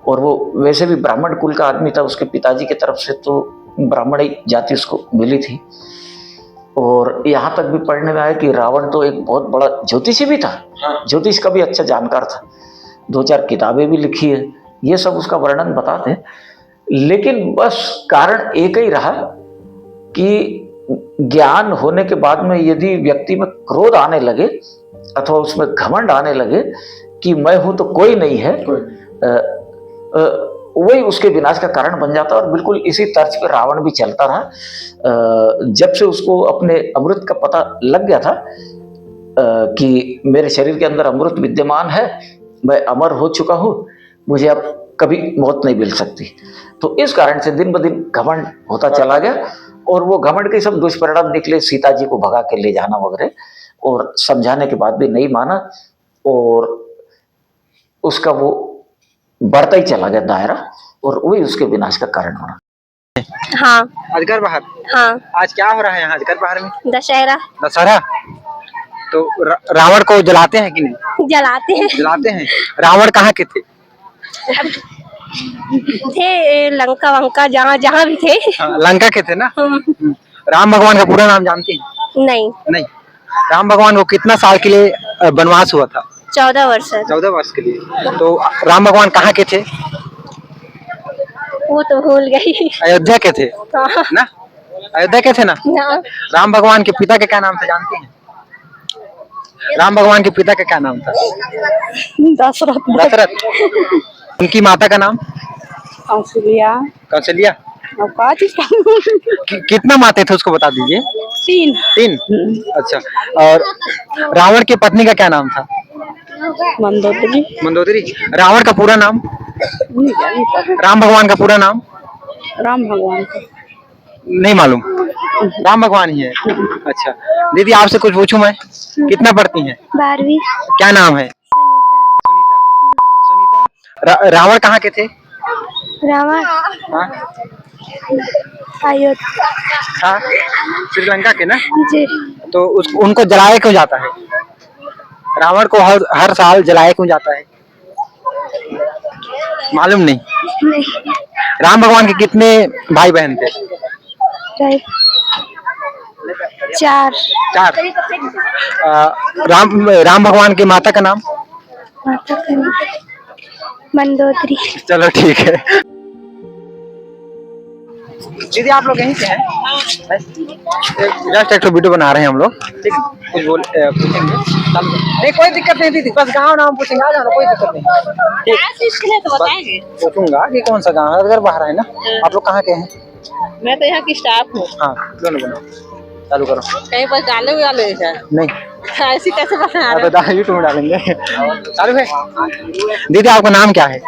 [SPEAKER 2] और वो वैसे भी ब्राह्मण कुल का आदमी था, उसके पिताजी की तरफ से तो ब्राह्मण ही जाति उसको मिली थी। और यहाँ तक भी पढ़ने में आया कि रावण तो एक बहुत बड़ा ज्योतिषी भी था, ज्योतिष का भी अच्छा जानकार था, 2-4 किताबें भी लिखी है, ये सब उसका वर्णन बताते हैं। लेकिन बस कारण एक ही रहा कि ज्ञान होने के बाद में यदि व्यक्ति में क्रोध आने लगे अथवा उसमें घमंड आने लगे कि मैं हूं तो कोई नहीं है, वही उसके विनाश का कारण बन जाता। और बिल्कुल इसी तर्ज पर रावण भी चलता रहा। जब से उसको अपने अमृत का पता लग गया था कि मेरे शरीर के अंदर अमृत विद्यमान है, मैं अमर हो चुका हूं, मुझे अब कभी मौत नहीं मिल सकती, तो इस कारण से दिन ब दिन घमंड होता चला गया। और वो घमंड के सब दुष्परिणाम निकले, सीता जी को भगा के ले जाना वगैरह, और समझाने के बाद भी नहीं माना और उसका वो बढ़ता ही चला गया दायरा, और वही उसके विनाश का कारण बना।
[SPEAKER 6] हाँ।
[SPEAKER 3] अजगर बहार,
[SPEAKER 6] हाँ।
[SPEAKER 3] आज क्या हो रहा है यहाँ अजगर बहार में?
[SPEAKER 6] दशहरा।
[SPEAKER 3] तो रावण को जलाते हैं कि नहीं?
[SPEAKER 6] जलाते हैं।
[SPEAKER 3] जलाते हैं। रावण कहाँ के थे?
[SPEAKER 6] थे लंका वंका जहाँ जहाँ भी थे।
[SPEAKER 3] लंका के थे ना। राम भगवान का पूरा नाम जानती हैं?
[SPEAKER 6] नहीं,
[SPEAKER 3] नहीं। राम भगवान को कितना साल के लिए वनवास हुआ था?
[SPEAKER 6] 14 वर्ष।
[SPEAKER 3] 14 वर्ष के लिए। तो राम भगवान कहाँ के थे?
[SPEAKER 6] वो तो भूल गई।
[SPEAKER 3] अयोध्या के थे ना। अयोध्या के थे ना।
[SPEAKER 6] ना।
[SPEAKER 3] राम भगवान के पिता के क्या नाम था जानते हैं? राम भगवान के पिता का क्या नाम था?
[SPEAKER 6] दशरथ।
[SPEAKER 3] दशरथ। उनकी माता का नाम?
[SPEAKER 6] कौशल्या।
[SPEAKER 3] कौशल्या।
[SPEAKER 6] और का चीज का?
[SPEAKER 3] कितना माते थे उसको बता दीजिए।
[SPEAKER 6] 3।
[SPEAKER 3] 3। अच्छा। और रावण की पत्नी का क्या नाम था?
[SPEAKER 6] मंदोदरी।
[SPEAKER 3] मंदोदरी। रावण का पूरा नाम? राम भगवान का पूरा नाम?
[SPEAKER 6] राम भगवान का
[SPEAKER 3] नहीं मालूम। राम भगवान ही है। अच्छा दीदी आपसे कुछ पूछूं मैं? कितना पढ़ती हैं?
[SPEAKER 6] 12वीं।
[SPEAKER 3] क्या नाम है? सुनीता। सुनीता। रावण कहाँ के थे?
[SPEAKER 6] रावण
[SPEAKER 3] हाँ?
[SPEAKER 6] अयोध्या।
[SPEAKER 3] हाँ? श्रीलंका के ना।
[SPEAKER 6] जी।
[SPEAKER 3] तो उनको जलाया क्यों जाता है? रावण को हर साल जलाया क्यों जाता है? मालूम नहीं।
[SPEAKER 6] नहीं।
[SPEAKER 3] राम भगवान के कितने भाई बहन थे?
[SPEAKER 6] 4।
[SPEAKER 3] 4। राम भगवान की माता का नाम?
[SPEAKER 6] माता का नाम मंदोदरी।
[SPEAKER 3] चलो ठीक है। दीदी आप लोग यहीं से हैं? जस्ट एक वीडियो बना रहे हैं हम लोग। ठीक है कुछ पूछेंगे। नहीं कोई दिक्कत नहीं दीदी बस गाँव नाम पूछेंगे आ जाना कोई दिक्कत नहीं। ठीक पूछूंगा कि कौन सा गाँव है अगर बाहर है ना। आप लोग कहाँ के हैं?
[SPEAKER 8] मैं तो यहाँ की स्टाफ हूँ।
[SPEAKER 3] हाँ दोनों बनाओ चालू करो।
[SPEAKER 8] कहीं पर डाले वाले है
[SPEAKER 3] नहीं
[SPEAKER 8] ऐसी कैसे बना
[SPEAKER 3] आप बता यूट्यूब में डालेंगे। चालू है। दीदी आपका नाम क्या है?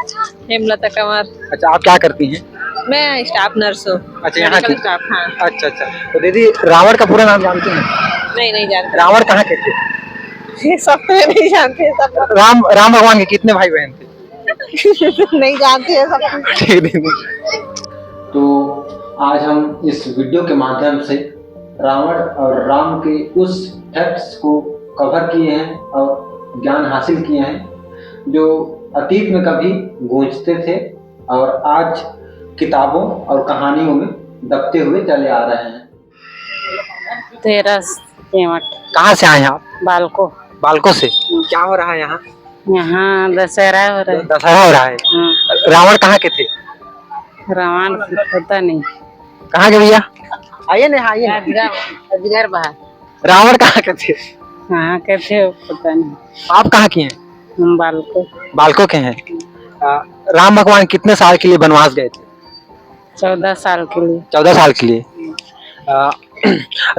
[SPEAKER 8] हेमलता कंवर।
[SPEAKER 3] अच्छा आप क्या करती हैं?
[SPEAKER 8] मैं स्टाफ नर्स हूँ।
[SPEAKER 3] अच्छा यहाँ की
[SPEAKER 8] स्टाफ। हाँ।
[SPEAKER 3] अच्छा अच्छा तो दीदी रावण का पूरा नाम जानती हैं?
[SPEAKER 8] नहीं जानते।
[SPEAKER 3] रावण कहाँ के थे?
[SPEAKER 8] सब तो नहीं जानते सब।
[SPEAKER 3] राम भगवान के कितने भाई बहन थे?
[SPEAKER 8] नहीं जानते हैं सब।
[SPEAKER 3] ठीक दीदी।
[SPEAKER 1] तो आज हम इस वीडियो के माध्यम से रावण और राम के उस फैक्ट्स को कवर किए हैं और ज्ञान हासिल किए हैं जो अतीत में कभी गूंजते थे और आज किताबों और कहानियों में दबते हुए चले आ रहे हैं।
[SPEAKER 8] 13
[SPEAKER 3] कहाँ से आए हैं आप?
[SPEAKER 8] बालको।
[SPEAKER 3] बालको से। क्या हो रहा है यहाँ?
[SPEAKER 8] यहाँ दशहरा हो रहा है।
[SPEAKER 3] दशहरा हो रहा है। रावण कहाँ के थे?
[SPEAKER 8] रावण पता नहीं।
[SPEAKER 3] कहाँ के भैया? आइए ना आइए।
[SPEAKER 8] अजगर बाहर।
[SPEAKER 3] रावण कहाँ के थे?
[SPEAKER 8] कहाँ के थे पता नहीं।
[SPEAKER 3] आप कहाँ की हैं?
[SPEAKER 8] हम बालको।
[SPEAKER 3] बालको के हैं। राम भगवान कितने साल के लिए वनवास गए थे?
[SPEAKER 8] 14 साल के लिए।
[SPEAKER 3] 14 साल के लिए।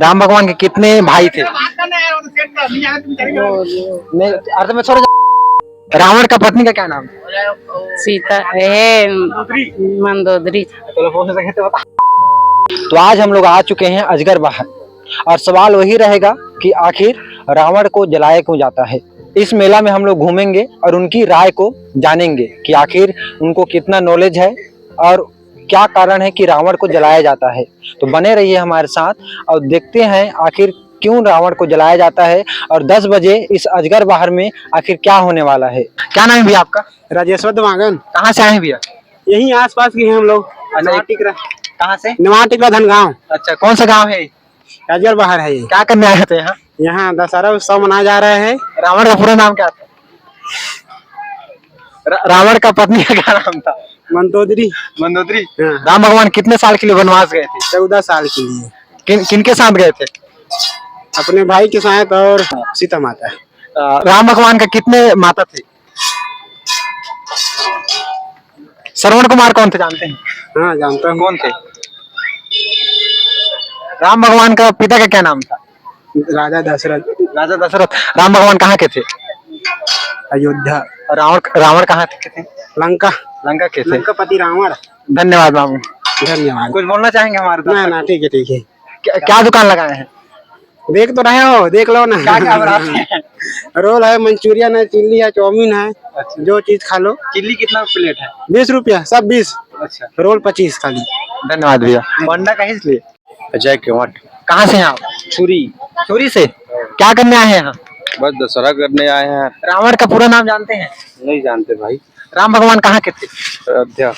[SPEAKER 3] राम भगवान के कितने भाई थे? नहीं अर्थ में थोड़ा। रावण का पत्नी का क्या नाम?
[SPEAKER 8] सीता है मंदोदरी।
[SPEAKER 3] तो आज हम लोग आ चुके हैं अजगर बाहर और सवाल वही रहेगा कि आखिर रावण को जलाया क्यों जाता है। इस मेला में हम लोग घूमेंगे और उनकी राय को जानेंगे कि आखिर उनको कितना नॉलेज है और क्या कारण है कि रावण को जलाया जाता है। तो बने रहिए हमारे साथ और देखते हैं आखिर क्यों रावण को जलाया जाता है और 10 बजे इस अजगर बाहर में आखिर क्या होने वाला है। क्या नाम है भैया आपका?
[SPEAKER 5] राजेश्वर दवागन।
[SPEAKER 3] कहाँ से आए हैं भैया?
[SPEAKER 5] यहीं आसपास के हैं हम लोग।
[SPEAKER 3] कहाँ से?
[SPEAKER 5] नवा टिकरा धनगांव।
[SPEAKER 3] अच्छा कौन सा गाँव है?
[SPEAKER 5] अजगर बाहर है ये।
[SPEAKER 3] क्या करने आए थे यहाँ?
[SPEAKER 5] यहाँ दशहरा उत्सव मनाया जा रहा है।
[SPEAKER 3] रावण का पूरा नाम क्या था? रावण का पत्नी का क्या नाम था?
[SPEAKER 5] मंदोदरी।
[SPEAKER 3] मंदोदरी।
[SPEAKER 5] हाँ।
[SPEAKER 3] राम भगवान कितने साल के लिए वनवास गए थे?
[SPEAKER 5] 14 साल के लिए।
[SPEAKER 3] किनके साथ गए थे?
[SPEAKER 5] अपने भाई के साथ और सीता माता।
[SPEAKER 3] राम भगवान का कितने माता थे? श्रवण कुमार कौन थे जानते हैं?
[SPEAKER 5] हाँ जानता हूँ।
[SPEAKER 3] कौन थे? राम भगवान का पिता का क्या नाम था?
[SPEAKER 5] राजा दशरथ।
[SPEAKER 3] राजा दशरथ। राम भगवान कहाँ के थे?
[SPEAKER 5] अयोध्या।
[SPEAKER 3] रावण कहाँ के थे?
[SPEAKER 5] लंका।
[SPEAKER 3] लंका के थे।
[SPEAKER 5] लंकापति रावण।
[SPEAKER 3] धन्यवाद मामू।
[SPEAKER 5] धन्यवाद।
[SPEAKER 3] कुछ बोलना चाहेंगे हमारे?
[SPEAKER 5] ना ठीक है ठीक है।
[SPEAKER 3] क्या दुकान लगाए हैं?
[SPEAKER 5] देख तो रहे हो देख लो ना।
[SPEAKER 3] क्या बनाते हैं?
[SPEAKER 5] रोल है मंचूरियन है चिल्ली है चाउमीन है।
[SPEAKER 3] अच्छा।
[SPEAKER 5] जो चीज खा लो।
[SPEAKER 3] चिल्ली कितना प्लेट है?
[SPEAKER 5] 20 रुपया सब 20।
[SPEAKER 3] अच्छा
[SPEAKER 5] रोल 25 खाली।
[SPEAKER 3] धन्यवाद भैया। बंडा कहीं से लिए?
[SPEAKER 9] अजय केवट।
[SPEAKER 3] कहाँ से हैं आप?
[SPEAKER 9] छुरी।
[SPEAKER 3] छुरी से। क्या करने आए हैं यहाँ?
[SPEAKER 9] बस दशहरा करने आए हैं।
[SPEAKER 3] रावण का पूरा नाम जानते हैं?
[SPEAKER 9] नहीं जानते भाई।
[SPEAKER 3] राम भगवान कहाँ के थे?
[SPEAKER 5] अयोध्या,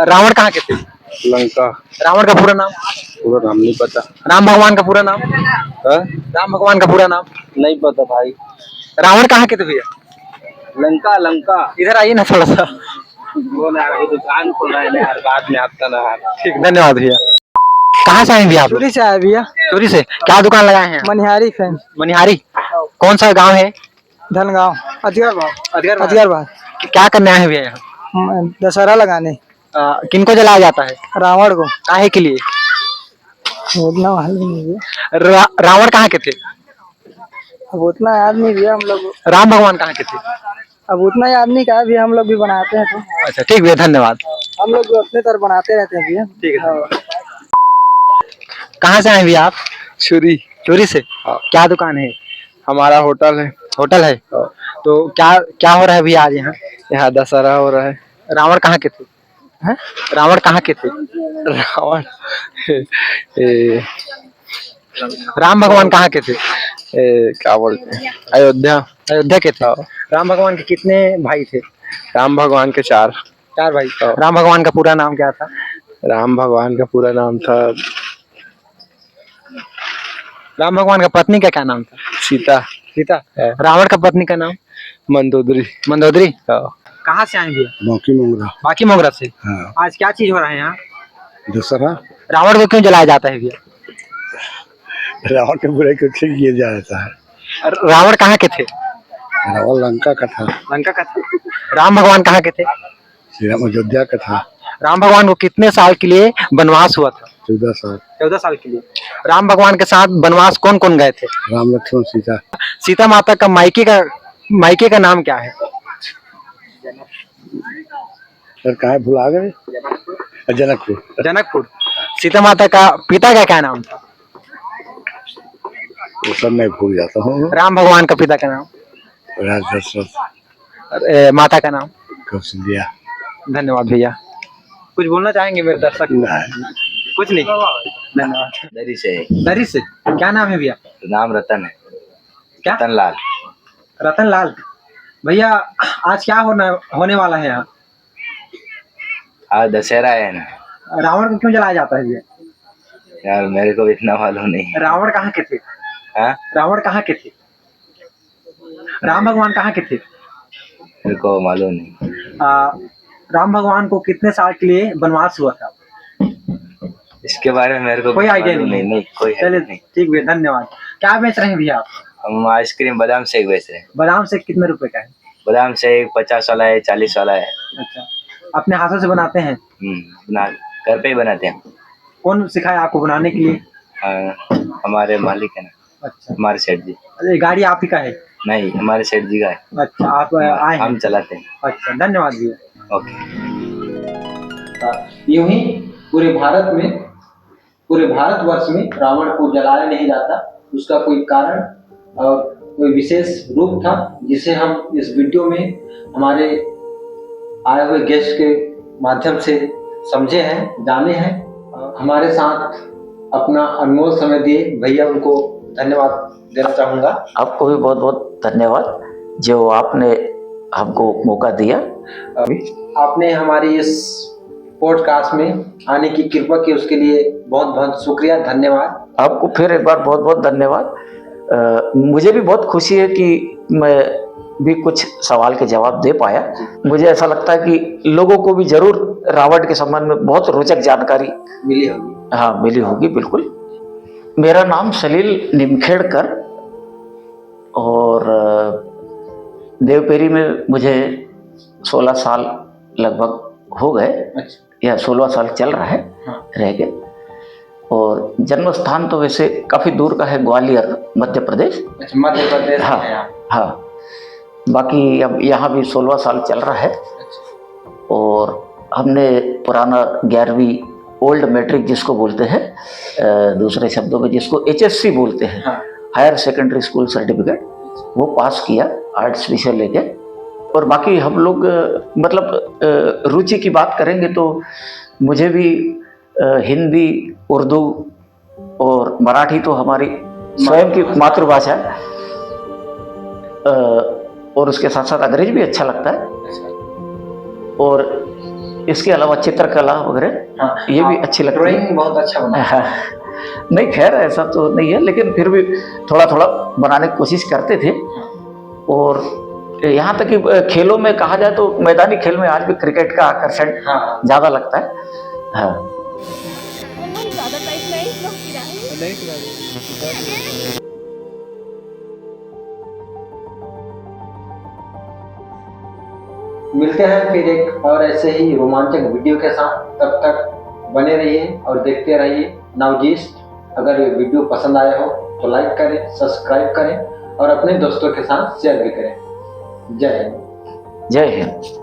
[SPEAKER 3] रावण कहाँ के थे?
[SPEAKER 5] लंका।
[SPEAKER 3] रावण का पूरा नाम?
[SPEAKER 5] पूरा नाम नहीं पता।
[SPEAKER 3] राम भगवान का पूरा नाम?
[SPEAKER 5] हाँ?
[SPEAKER 3] राम भगवान का पूरा नाम?
[SPEAKER 5] नहीं पता भाई।
[SPEAKER 3] रावण कहाँ के थे भैया?
[SPEAKER 5] लंका लंका।
[SPEAKER 3] इधर आइए ना थोड़ा सा।
[SPEAKER 5] वो ना दुकान खोल रहा है यार, बाद में आता ना यार।
[SPEAKER 3] ठीक, धन्यवाद भैया। कहाँ से आए भैया आप?
[SPEAKER 5] चोरी से आया भैया।
[SPEAKER 3] चोरी से? क्या दुकान लगाए हैं?
[SPEAKER 5] मनिहारी फैन।
[SPEAKER 3] मनिहारी? कौन सा गांव है?
[SPEAKER 5] धनगांव। अजगरबाद।
[SPEAKER 3] अजगरबाद।
[SPEAKER 5] अजगरबाद।
[SPEAKER 3] क्या करने आए हैं भैया यहाँ?
[SPEAKER 5] दशहरा लगाने।
[SPEAKER 3] किनको जलाया जाता है?
[SPEAKER 5] रावण को।
[SPEAKER 3] काहे के लिए?
[SPEAKER 5] उतना मालूम नहीं भैया।
[SPEAKER 3] रावण कहाँ के थे?
[SPEAKER 5] अब उतना याद नहीं भैया हम लोग।
[SPEAKER 3] राम भगवान कहाँ के थे?
[SPEAKER 5] अब उतना याद नहीं कहा भैया, हम लोग भी बनाते हैं तो।
[SPEAKER 3] अच्छा ठीक भैया, धन्यवाद।
[SPEAKER 5] हम लोग भी अपने तरफ बनाते रहते हैं भैया।
[SPEAKER 3] ठीक है। कहाँ से आए भैया आप?
[SPEAKER 5] छुरी।
[SPEAKER 3] चोरी से? क्या दुकान है?
[SPEAKER 5] हमारा होटल है।
[SPEAKER 3] होटल है? तो क्या क्या हो रहा है भैया आज यहाँ?
[SPEAKER 5] यहाँ दशहरा हो रहा है।
[SPEAKER 3] रावण कहाँ के थे?
[SPEAKER 5] हैं?
[SPEAKER 3] रावण कहाँ के थे?
[SPEAKER 5] रावण
[SPEAKER 3] राम भगवान कहाँ के थे?
[SPEAKER 5] क्या बोलते हैं, अयोध्या।
[SPEAKER 3] अयोध्या के थे। राम भगवान के कितने भाई थे?
[SPEAKER 5] राम भगवान के 4।
[SPEAKER 3] 4 भाई। राम भगवान का पूरा नाम क्या था?
[SPEAKER 5] राम भगवान का पूरा नाम था
[SPEAKER 3] राम भगवान का पत्नी का क्या नाम था?
[SPEAKER 5] सीता।
[SPEAKER 3] सीता। रावण का पत्नी का नाम?
[SPEAKER 5] मंदोदरी।
[SPEAKER 3] मंदोदरी। कहाँ से आए भैया?
[SPEAKER 5] बाकी मोंगरा।
[SPEAKER 3] बाकी मोगरा से।
[SPEAKER 5] हाँ।
[SPEAKER 3] आज क्या चीज हो रहा है यहाँ?
[SPEAKER 5] दशहरा।
[SPEAKER 3] रावण को क्यों जलाया जाता है भैया?
[SPEAKER 5] रावण के बुराई को ठीक किया जाता है।
[SPEAKER 3] रावण कहाँ के थे?
[SPEAKER 5] रावण लंका का था।
[SPEAKER 3] लंका का था। राम भगवान कहाँ के थे?
[SPEAKER 5] श्री राम अयोध्या का था।
[SPEAKER 3] राम भगवान को कितने साल के लिए वनवास हुआ था?
[SPEAKER 5] 14 साल।
[SPEAKER 3] 14 साल के लिए। राम भगवान के साथ वनवास कौन कौन गए थे?
[SPEAKER 5] राम लक्ष्मण सीता।
[SPEAKER 3] सीता माता का मायके का नाम क्या है?
[SPEAKER 5] सर कहाँ भुला गए? जनकपुर।
[SPEAKER 3] जनकपुर। सीता माता का पिता का क्या नाम था?
[SPEAKER 5] वो सब मैं भूल जाता हूँ।
[SPEAKER 3] राम भगवान का पिता का नाम?
[SPEAKER 5] राजा दशरथ।
[SPEAKER 3] माता का नाम?
[SPEAKER 5] कौशल्या।
[SPEAKER 3] धन्यवाद भैया। कुछ बोलना चाहेंगे मेरे दर्शक?
[SPEAKER 5] नहीं।
[SPEAKER 3] कुछ नहीं। धन्यवाद।
[SPEAKER 7] दरी से।
[SPEAKER 3] दरी से। क्या नाम है भैया?
[SPEAKER 7] नाम रतन है।
[SPEAKER 3] क्या?
[SPEAKER 7] रतन लाल।
[SPEAKER 3] रतन लाल। भैया आज क्या होने वाला है यहाँ?
[SPEAKER 7] आज दशहरा है ना।
[SPEAKER 3] रावण को क्यों जलाया जाता है भैया?
[SPEAKER 7] यार मेरे को इतना मालूम नहीं।
[SPEAKER 3] रावण कहाँ के थे?
[SPEAKER 7] हाँ?
[SPEAKER 3] रावण कहाँ के थे? राम भगवान कहाँ के थे?
[SPEAKER 7] मेरे को मालूम नहीं।
[SPEAKER 3] राम भगवान को कितने साल के लिए वनवास हुआ था?
[SPEAKER 7] इसके बारे में मेरे को
[SPEAKER 3] कोई आइडिया नहीं?
[SPEAKER 7] नहीं कोई
[SPEAKER 3] चलिए
[SPEAKER 7] नहीं।
[SPEAKER 3] ठीक भैया, धन्यवाद। क्या बेच रहे हैं भैया आप?
[SPEAKER 7] हम आइसक्रीम बादाम शेक बेच रहे हैं।
[SPEAKER 3] बादाम से कितने रुपए का है?
[SPEAKER 7] बादाम शेक 50 वाला है, 40 वाला है।
[SPEAKER 3] अच्छा, अपने हाथों से बनाते हैं?
[SPEAKER 7] बना घर पे ही बनाते हैं।
[SPEAKER 3] कौन सिखाया आपको बनाने के लिए?
[SPEAKER 7] हमारे मालिक है ना। अच्छा। हमारे सेठ जी।
[SPEAKER 3] ये गाड़ी आप ही का है?
[SPEAKER 7] नहीं, हमारे सेठ जी का है।
[SPEAKER 3] अच्छा, आप आए हैं?
[SPEAKER 7] हम चलाते हैं।
[SPEAKER 3] अच्छा, धन्यवाद भैया।
[SPEAKER 7] ओके।
[SPEAKER 1] यूं ही पूरे भारतवर्ष में रावण को जलाया नहीं जाता। उसका कोई कारण और कोई विशेष रूप था जिसे हम इस वीडियो में हमारे आए हुए गेस्ट के माध्यम से समझे हैं, जाने हैं। हमारे साथ अपना अनमोल समय दिए भैया, उनको धन्यवाद देना चाहूँगा।
[SPEAKER 2] आपको भी बहुत बहुत धन्यवाद जो आपने हमको मौका दिया।
[SPEAKER 1] आपने हमारी इस पॉडकास्ट में आने की कृपा की, उसके लिए बहुत बहुत शुक्रिया, धन्यवाद।
[SPEAKER 2] आपको फिर एक बार बहुत बहुत धन्यवाद। मुझे भी बहुत खुशी है कि मैं भी कुछ सवाल के जवाब दे पाया। मुझे ऐसा लगता है कि लोगों को भी जरूर रावण के संबंध में बहुत रोचक जानकारी
[SPEAKER 1] मिली होगी।
[SPEAKER 2] हाँ, मिली होगी, बिल्कुल। मेरा नाम सलील निमखेड़कर और देवपेरी में मुझे 16 साल लगभग हो गए।
[SPEAKER 1] अच्छा।
[SPEAKER 2] या 16 साल चल रहा है।
[SPEAKER 1] हाँ।
[SPEAKER 2] रह गए। और जन्म स्थान तो वैसे काफ़ी दूर का है, ग्वालियर मध्य प्रदेश।
[SPEAKER 1] अच्छा, मध्य प्रदेश।
[SPEAKER 2] हाँ हाँ। बाकी अब यहाँ भी 16 साल चल रहा है।
[SPEAKER 1] अच्छा।
[SPEAKER 2] और हमने पुराना 11वीं ओल्ड मैट्रिक जिसको बोलते हैं, दूसरे शब्दों में जिसको HSC बोलते हैं,
[SPEAKER 1] हाँ।
[SPEAKER 2] हायर सेकेंडरी स्कूल सर्टिफिकेट, वो पास किया आर्ट्स विषय लेके। और बाकी हम लोग मतलब रुचि की बात करेंगे तो मुझे भी हिंदी, उर्दू और मराठी तो हमारी स्वयं की मातृभाषा है, और उसके साथ साथ अंग्रेजी भी अच्छा लगता है। और इसके अलावा चित्रकला वगैरह
[SPEAKER 1] हाँ,
[SPEAKER 2] ये भी अच्छी लगती है।
[SPEAKER 1] ड्राइंग बहुत अच्छा बना है।
[SPEAKER 2] नहीं खैर ऐसा तो नहीं है, लेकिन फिर भी थोड़ा थोड़ा बनाने की कोशिश करते थे। और यहाँ तक कि खेलों में कहा जाए तो मैदानी खेल में आज भी क्रिकेट का आकर्षण
[SPEAKER 1] हाँ
[SPEAKER 2] ज्यादा लगता है। हाँ।
[SPEAKER 1] मिलते हैं फिर एक और ऐसे ही रोमांचक वीडियो के साथ। तब तक बने रहिए और देखते रहिए नवजीत। अगर ये वीडियो पसंद आया हो तो लाइक करें, सब्सक्राइब करें और अपने दोस्तों के साथ शेयर भी करें। जय हिंद।
[SPEAKER 2] जय हिंद।